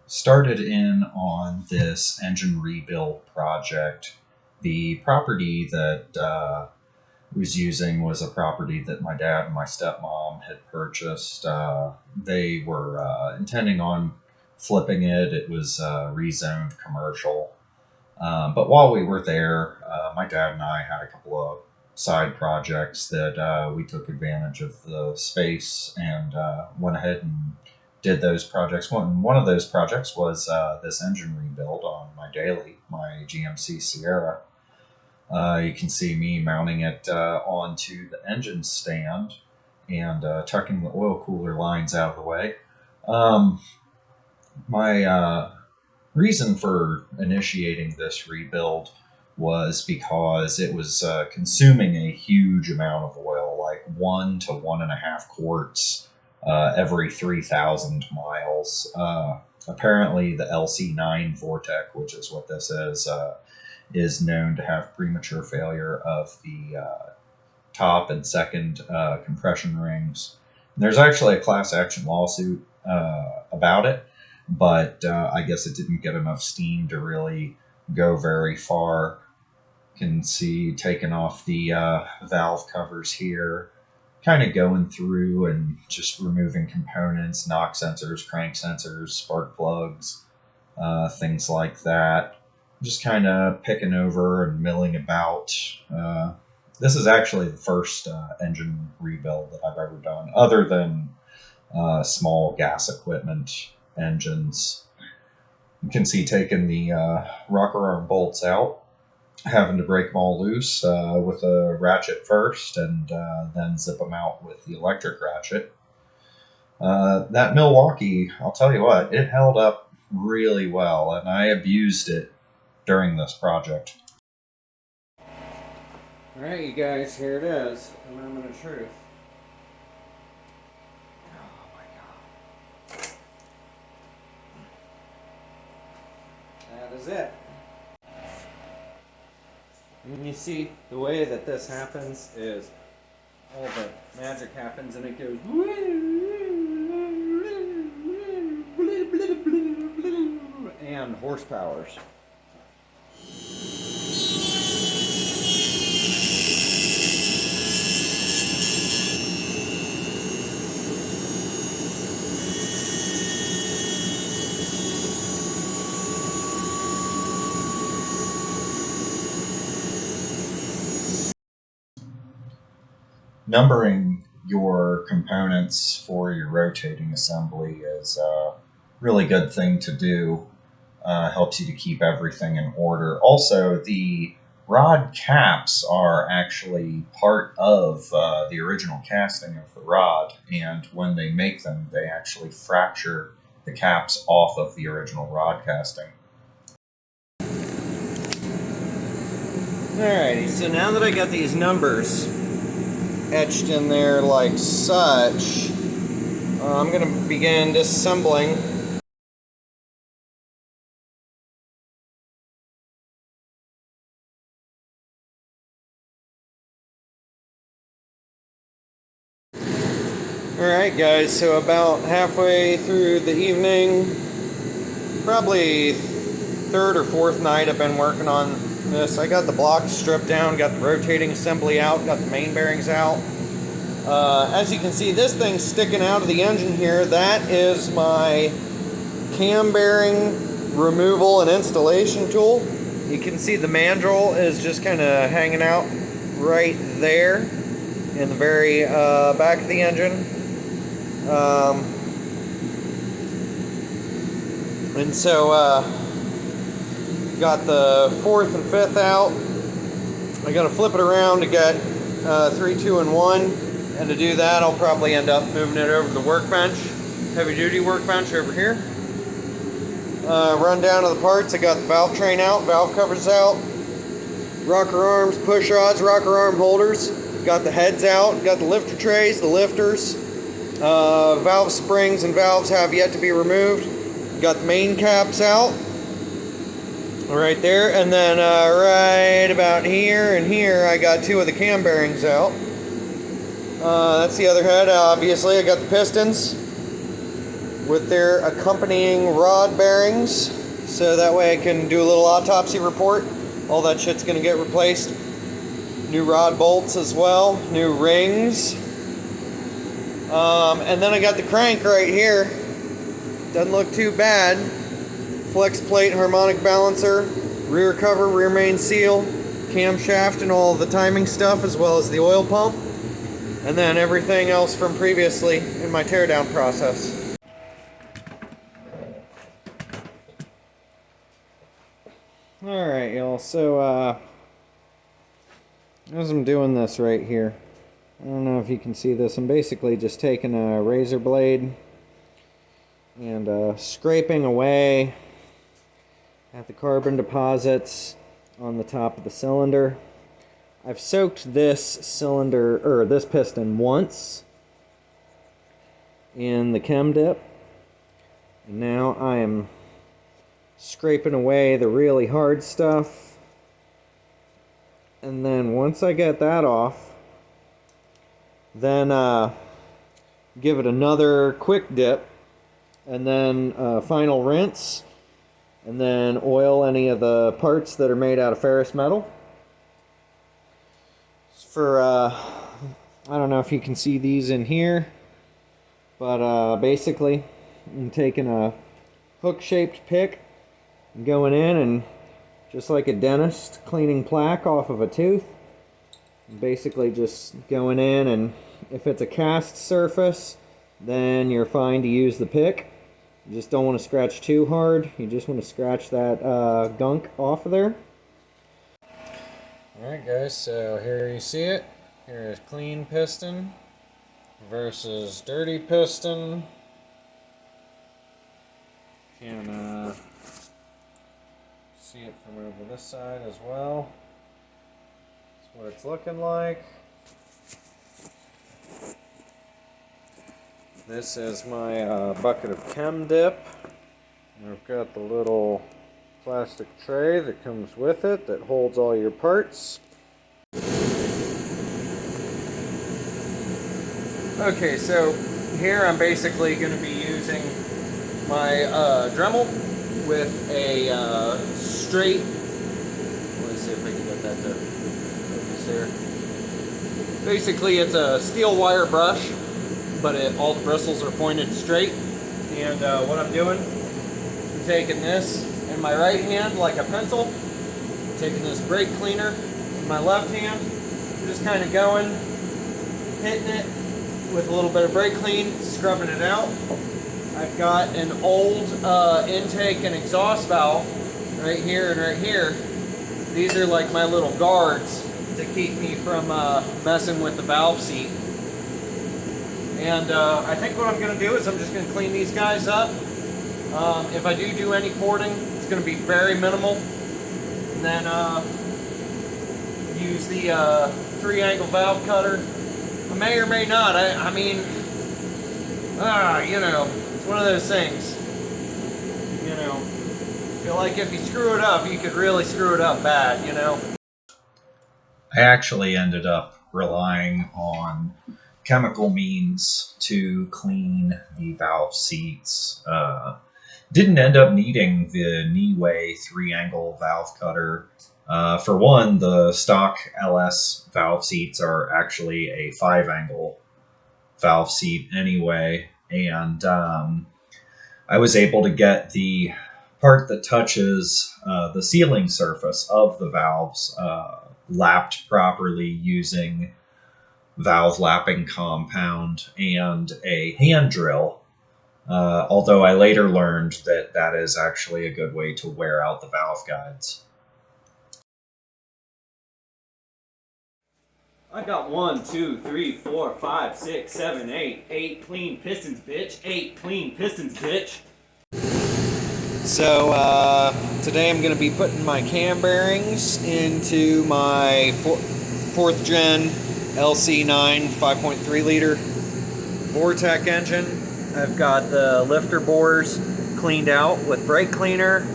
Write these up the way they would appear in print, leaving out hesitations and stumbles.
started in on this engine rebuild project. The property that was using was a property that my dad and my stepmom had purchased. They were intending on flipping it. It was rezoned commercial. But while we were there, my dad and I had a couple of side projects that we took advantage of the space and went ahead and did those projects. One of those projects was this engine rebuild on my daily, my GMC Sierra. You can see me mounting it onto the engine stand and tucking the oil cooler lines out of the way. My reason for initiating this rebuild was because it was consuming a huge amount of oil, like 1 to 1.5 quarts every 3,000 miles. Apparently the LC9 Vortec, which is what this is known to have premature failure of the top and second compression rings. And there's actually a class action lawsuit about it, but I guess it didn't get enough steam to really go very far. You can see taking off the valve covers here, kind of going through and just removing components, knock sensors, crank sensors, spark plugs, things like that. Just kind of picking over and milling about. This is actually the first engine rebuild that I've ever done, other than small gas equipment engines. You can see taking the rocker arm bolts out, having to break them all loose with a ratchet first, and then zip them out with the electric ratchet. That Milwaukee, I'll tell you what, it held up really well, and I abused it during this project. Alright, you guys, here it is. The moment of truth. Oh my god. That is it. And you see, the way that this happens is all the magic happens and it goes and horsepowers. Numbering your components for your rotating assembly is a really good thing to do. Helps you to keep everything in order. Also, the rod caps are actually part of the original casting of the rod, and when they make them, they actually fracture the caps off of the original rod casting. Alrighty, so now that I got these numbers etched in there like such, I'm going to begin disassembling. Alright guys, so about halfway through the evening, probably third or fourth night I've been working on this. I got the blocks stripped down, got the rotating assembly out, got the main bearings out. As you can see, this thing's sticking out of the engine here. That is my cam bearing removal and installation tool. You can see the mandrel is just kind of hanging out right there in the very back of the engine. And so got the fourth and fifth out. I gotta flip it around to get 3, 2, and 1, and to do that I'll probably end up moving it over to the workbench, heavy duty workbench over here. Run down to the parts. I got the valve train out, valve covers out, rocker arms, push rods, rocker arm holders, got the heads out, got the lifter trays, the lifters, valve springs and valves have yet to be removed, got the main caps out right there, and then right about here and here I got 2 of the cam bearings out. That's the other head. Obviously I got the pistons, with their accompanying rod bearings, so that way I can do a little autopsy report. All that shit's gonna get replaced. New rod bolts as well, new rings. And then I got the crank right here. Doesn't look too bad. Flex plate, harmonic balancer, rear cover, rear main seal, camshaft and all the timing stuff, as well as the oil pump. And then everything else from previously in my teardown process. Alright y'all, so as I'm doing this right here, I don't know if you can see this, I'm basically just taking a razor blade and scraping away at the carbon deposits on the top of the cylinder. I've soaked this cylinder, or this piston, once in the chem dip, and now I am scraping away the really hard stuff. And then once I get that off, then give it another quick dip, and then final rinse, and then oil any of the parts that are made out of ferrous metal. For I don't know if you can see these in here, but basically I'm taking a hook-shaped pick and going in, and just like a dentist cleaning plaque off of a tooth, basically just going in, and if it's a cast surface, then you're fine to use the pick. You just don't want to scratch too hard. You just want to scratch that gunk off of there. Alright guys, so here you see it. Here is clean piston versus dirty piston. Can see it from over this side as well. That's what it's looking like. This is my bucket of chem dip. I've got the little plastic tray that comes with it that holds all your parts. Okay, so here I'm basically going to be using my Dremel with a straight, let's see if I can get that to focus there. Basically it's a steel wire brush, but all the bristles are pointed straight. And what I'm doing, I'm taking this in my right hand like a pencil, taking this brake cleaner in my left hand, just kind of going, hitting it with a little bit of brake clean, scrubbing it out. I've got an old intake and exhaust valve right here and right here. These are like my little guards to keep me from messing with the valve seat. And I think what I'm going to do is I'm just going to clean these guys up. If I do any porting, it's going to be very minimal. And then use the 3-angle valve cutter. I may or may not. I mean, you know, it's one of those things. You know, I feel like if you screw it up, you could really screw it up bad, you know. I actually ended up relying on chemical means to clean the valve seats. Didn't end up needing the Niway 3-angle valve cutter. For one, the stock LS valve seats are actually a 5-angle valve seat anyway, and I was able to get the part that touches the sealing surface of the valves lapped properly using valve lapping compound and a hand drill, although I later learned that that is actually a good way to wear out the valve guides. I got 1, 2, 3, 4, 5, 6, 7, 8. 8 clean pistons, bitch. 8 clean pistons, bitch. So today I'm going to be putting my cam bearings into my 4th gen LC9 5.3 liter Vortec engine. I've got the lifter bores cleaned out with brake cleaner,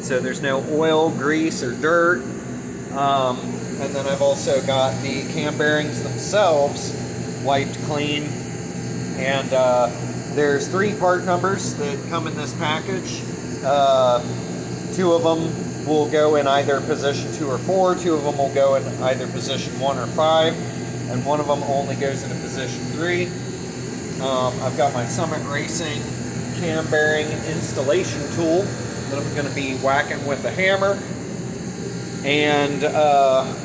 so there's no oil, grease, or dirt. And then I've also got the cam bearings themselves wiped clean and There's 3 part numbers that come in this package. 2 of them will go in either position 2 or 4, 2 of them will go in either position 1 or 5, and 1 of them only goes into position 3. I've got my Summit Racing cam bearing installation tool that I'm going to be whacking with a hammer. And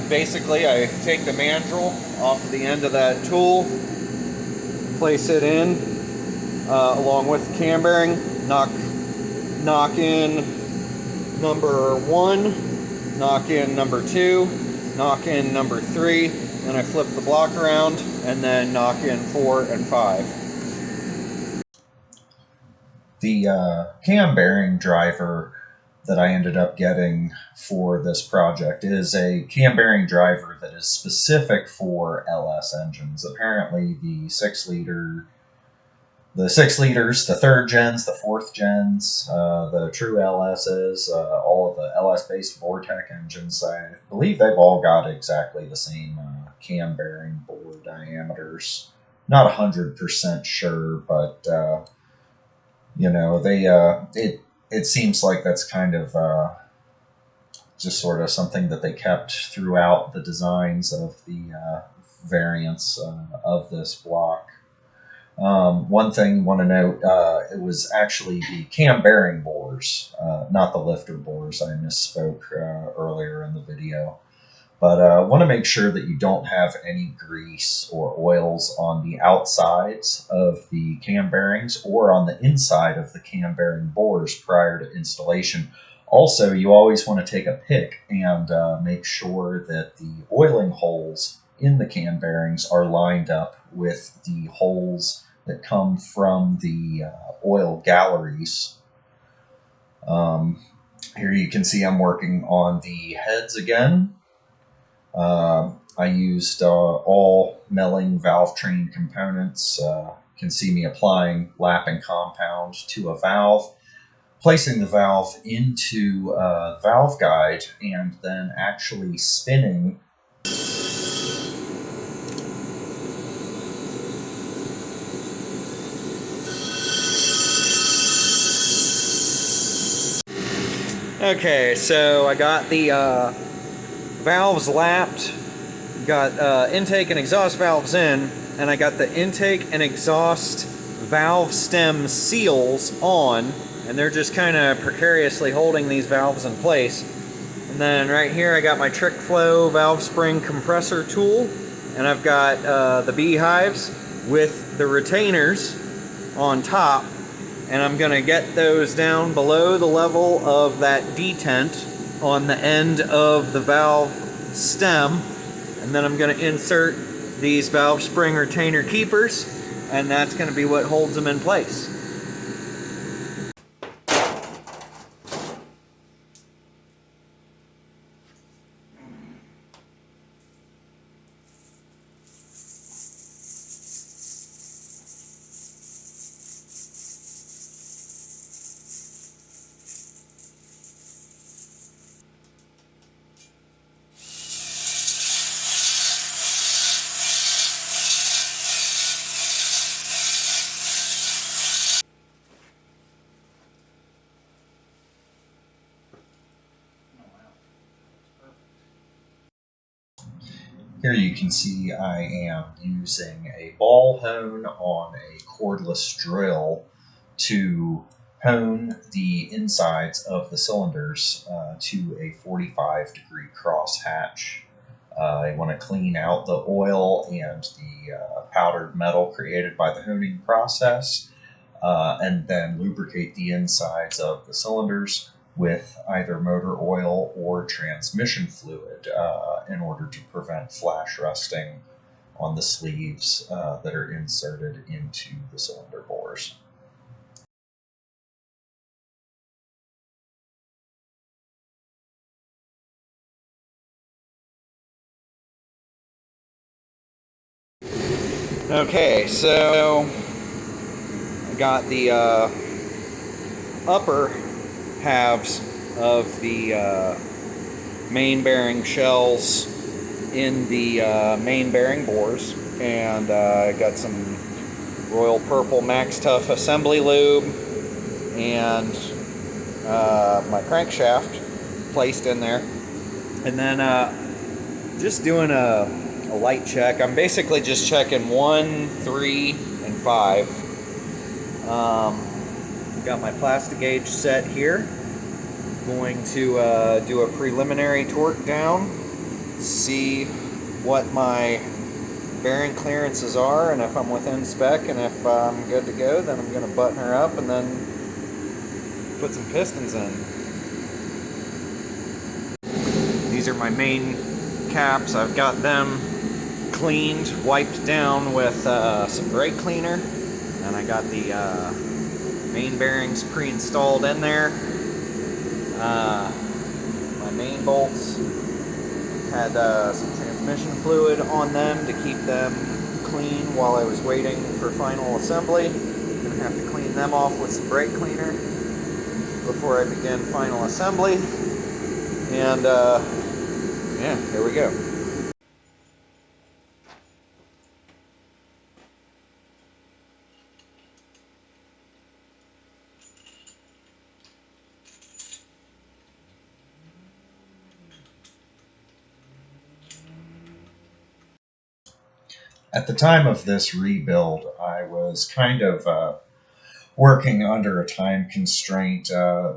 basically I take the mandrel off of the end of that tool, place it in along with the cam bearing, knock in number 1, knock in number 2, knock in number 3, then I flip the block around and then knock in 4 and 5. The cam bearing driver that I ended up getting for this project is a cam bearing driver that is specific for LS engines. Apparently the 6 liters, the 3rd gens, the 4th gens, the true LSs, all of the LS-based Vortec engines, I believe they've all got exactly the same cam bearing bore diameters. Not 100% sure, but you know, it seems like that's kind of just sort of something that they kept throughout the designs of the variants of this block. One thing I want to note, it was actually the cam bearing bores, not the lifter bores. I misspoke earlier in the video. But I want to make sure that you don't have any grease or oils on the outsides of the cam bearings or on the inside of the cam bearing bores prior to installation. Also, you always want to take a pick and make sure that the oiling holes in the cam bearings are lined up with the holes that come from the oil galleries. Here you can see I'm working on the heads again. I used all milling valve train components. You can see me applying lapping compound to a valve, placing the valve into a valve guide, and then actually spinning. Okay, so I got the valves lapped, got intake and exhaust valves in, and I got the intake and exhaust valve stem seals on, and they're just kind of precariously holding these valves in place. And then right here I got my trick flow valve spring compressor tool, and I've got the beehives with the retainers on top, and I'm going to get those down below the level of that detent on the end of the valve stem, and then I'm going to insert these valve spring retainer keepers, and that's going to be what holds them in place. Here you can see I am using a ball hone on a cordless drill to hone the insides of the cylinders to a 45-degree cross hatch. I want to clean out the oil and the powdered metal created by the honing process, and then lubricate the insides of the cylinders with either motor oil or transmission fluid in order to prevent flash rusting on the sleeves that are inserted into the cylinder bores. Okay, so I got the upper halves of the main bearing shells in the main bearing bores, and I got some Royal Purple Max Tough assembly lube, and my crankshaft placed in there. And then just doing a light check. I'm basically just checking 1, 3, and 5. Got my plastic gauge set here. Going to do a preliminary torque down, see what my bearing clearances are, and if I'm within spec, and if I'm good to go, then I'm going to button her up and then put some pistons in. These are my main caps. I've got them cleaned, wiped down with some brake cleaner, and I got the main bearings pre-installed in there. My main bolts had some transmission fluid on them to keep them clean while I was waiting for final assembly. I'm gonna have to clean them off with some brake cleaner before I begin final assembly. And yeah, here we go. At the time of this rebuild, I was kind of working under a time constraint.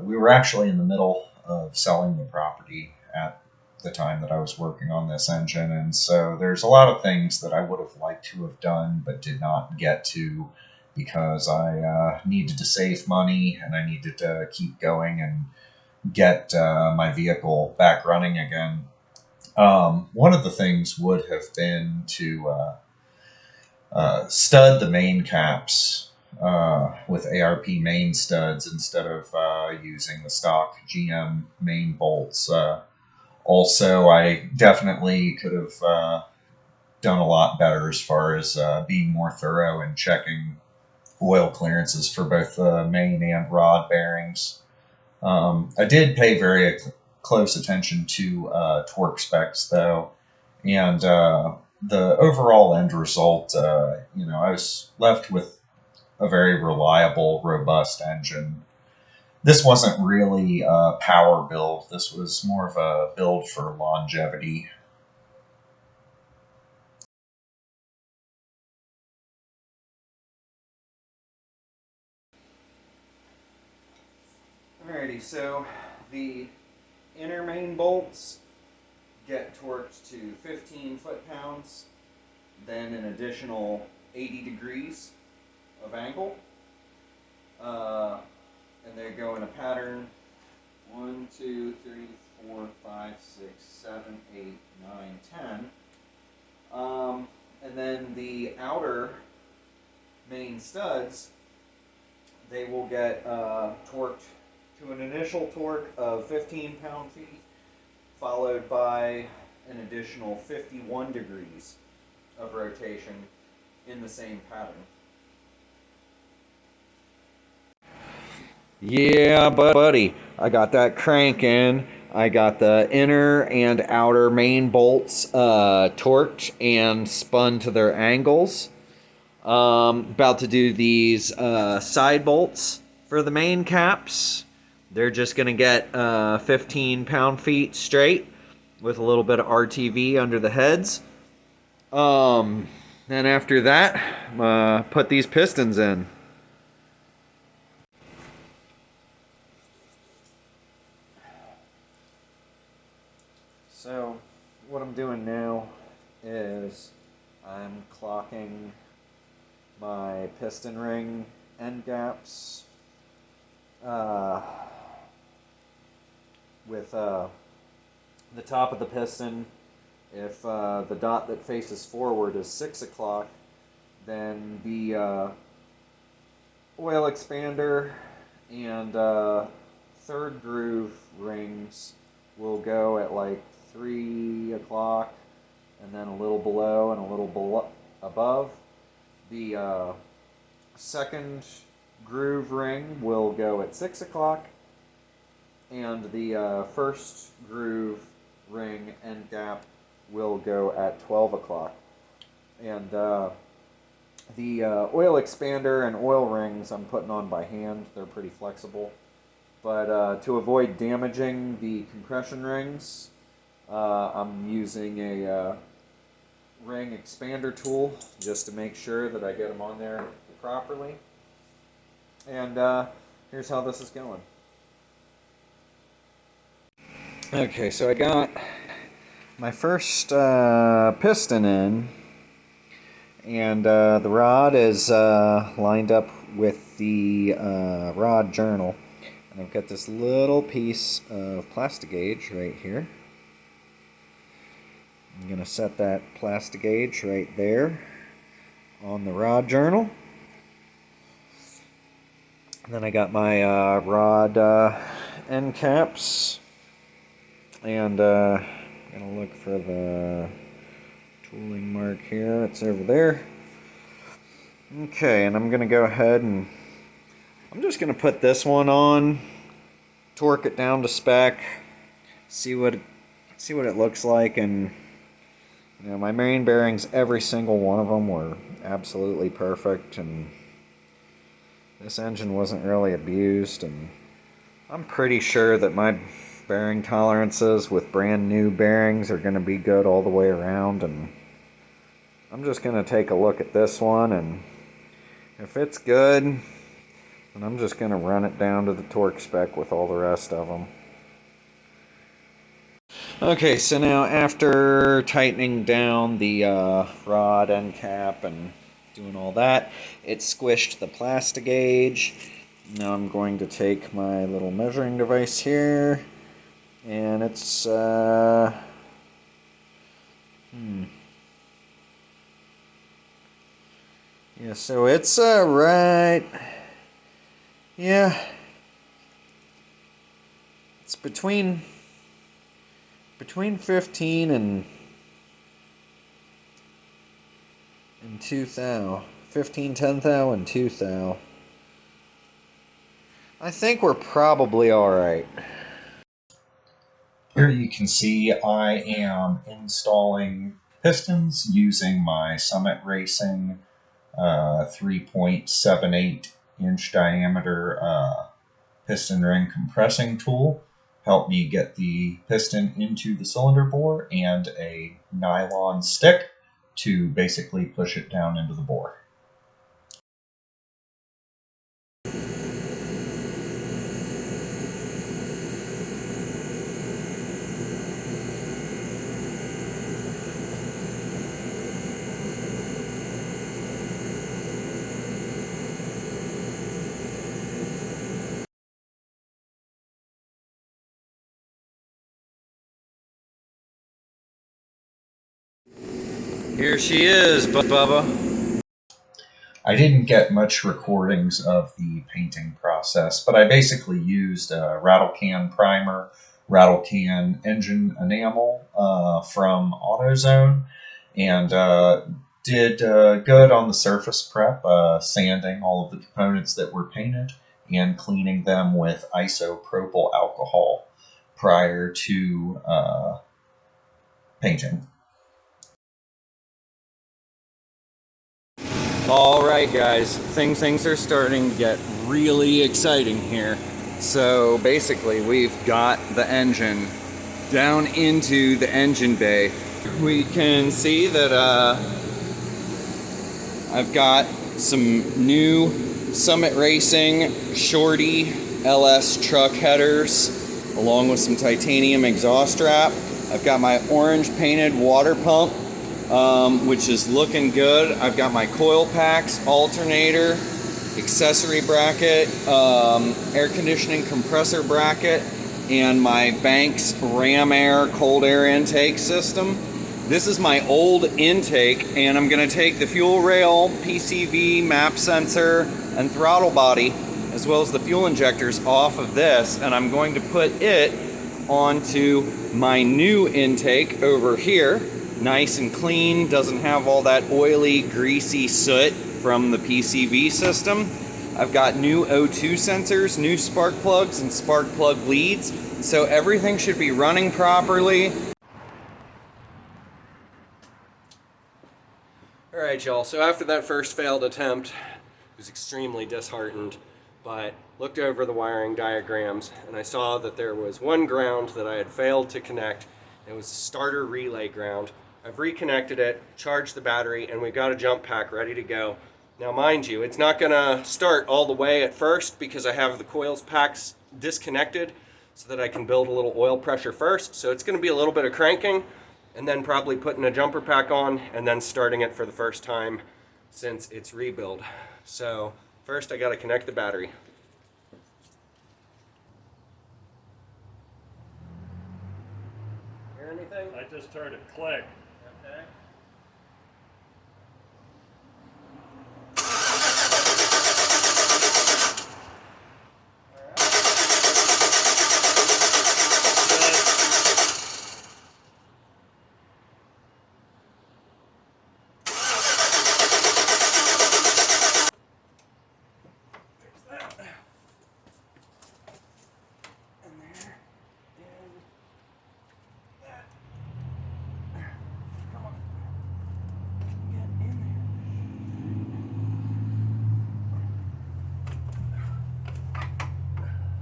We were actually in the middle of selling the property at the time that I was working on this engine, and so there's a lot of things that I would have liked to have done but did not get to because I needed to save money and I needed to keep going and get my vehicle back running again. One of the things would have been to stud the main caps with ARP main studs instead of using the stock GM main bolts. Also, I definitely could have done a lot better as far as being more thorough and checking oil clearances for both the main and rod bearings. I did pay very close attention to torque specs, though, and the overall end result, I was left with a very reliable, robust engine. This wasn't really a power build. This was more of a build for longevity. Alrighty, so the inner main bolts get torqued to 15 foot-pounds, then an additional 80 degrees of angle. And they go in a pattern 1, 2, 3, 4, 5, 6, 7, 8, 9, 10. And then the outer main studs, they will get torqued to an initial torque of 15 pound-feet, followed by an additional 51 degrees of rotation in the same pattern. Yeah, buddy, I got that crank in. I got the inner and outer main bolts torqued and spun to their angles. About to do these side bolts for the main caps. They're just going to get 15 pound-feet straight with a little bit of RTV under the heads. And after that, put these pistons in. So what I'm doing now is I'm clocking my piston ring end gaps with the top of the piston. If the dot that faces forward is 6 o'clock, then the oil expander and third groove rings will go at like 3 o'clock, and then a little below and a little above. The second groove ring will go at 6 o'clock, and the first groove ring end gap will go at 12 o'clock. And The oil expander and oil rings I'm putting on by hand. They're pretty flexible. But to avoid damaging the compression rings, I'm using a ring expander tool just to make sure that I get them on there properly. And here's how this is going. Okay, so I got my first piston in, and the rod is lined up with the rod journal. And I've got this little piece of plastic gauge right here. I'm going to set that plastic gauge right there on the rod journal. And then I got my rod end caps. And I'm going to look for the tooling mark here. It's over there. Okay, and I'm going to go ahead and I'm just going to put this one on, torque it down to spec, see what it looks like. And you know, my main bearings, every single one of them were absolutely perfect, and this engine wasn't really abused, and I'm pretty sure that my bearing tolerances with brand new bearings are going to be good all the way around. And I'm just going to take a look at this one, and if it's good, and I'm just going to run it down to the torque spec with all the rest of them. Okay, so now after tightening down the rod end cap and doing all that, it squished the plastic gauge. Now I'm going to take my little measuring device here, and it's yeah, so it's right. Yeah, it's between 15 and 2 thou. 15 10 thou and 2 thou. I think we're probably alright. Here you can see I am installing pistons using my Summit Racing 3.78 inch diameter piston ring compressing tool. Help me get the piston into the cylinder bore, and a nylon stick to basically push it down into the bore. Here she is, Bubba. I didn't get much recordings of the painting process, but I basically used a rattle can primer, rattle can engine enamel from AutoZone, and did good on the surface prep, sanding all of the components that were painted and cleaning them with isopropyl alcohol prior to painting. Alright guys, things are starting to get really exciting here. So basically we've got the engine down into the engine bay. We can see that I've got some new Summit Racing Shorty LS truck headers along with some titanium exhaust strap. I've got my orange painted water pump, which is looking good. I've got my coil packs, alternator, accessory bracket, air conditioning compressor bracket, and my Banks Ram Air cold air intake system. This is my old intake, and I'm going to take the fuel rail, PCV, map sensor, and throttle body, as well as the fuel injectors off of this, and I'm going to put it onto my new intake over here. Nice and clean, doesn't have all that oily, greasy soot from the PCV system. I've got new O2 sensors, new spark plugs, and spark plug leads, so everything should be running properly. Alright Alright y'all, so after that first failed attempt, I was extremely disheartened, but looked over the wiring diagrams and I saw that there was one ground that I had failed to connect. It was a starter relay ground. I've reconnected it, charged the battery, and we've got a jump pack ready to go. Now mind you, it's not going to start all the way at first because I have the coils packs disconnected so that I can build a little oil pressure first. So it's going to be a little bit of cranking and then probably putting a jumper pack on and then starting it for the first time since it's rebuild. So first I got to connect the battery. Hear anything? I just heard it click. Okay.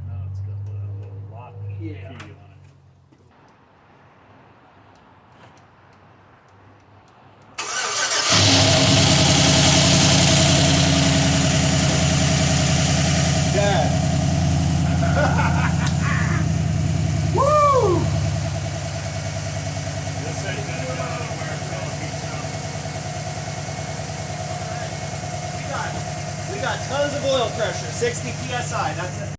Now it's got the little lock key Yeah. on it. Dad. Woo! This ain't gonna go anywhere until it heats up. We got tons of oil pressure, 60 psi. That's it.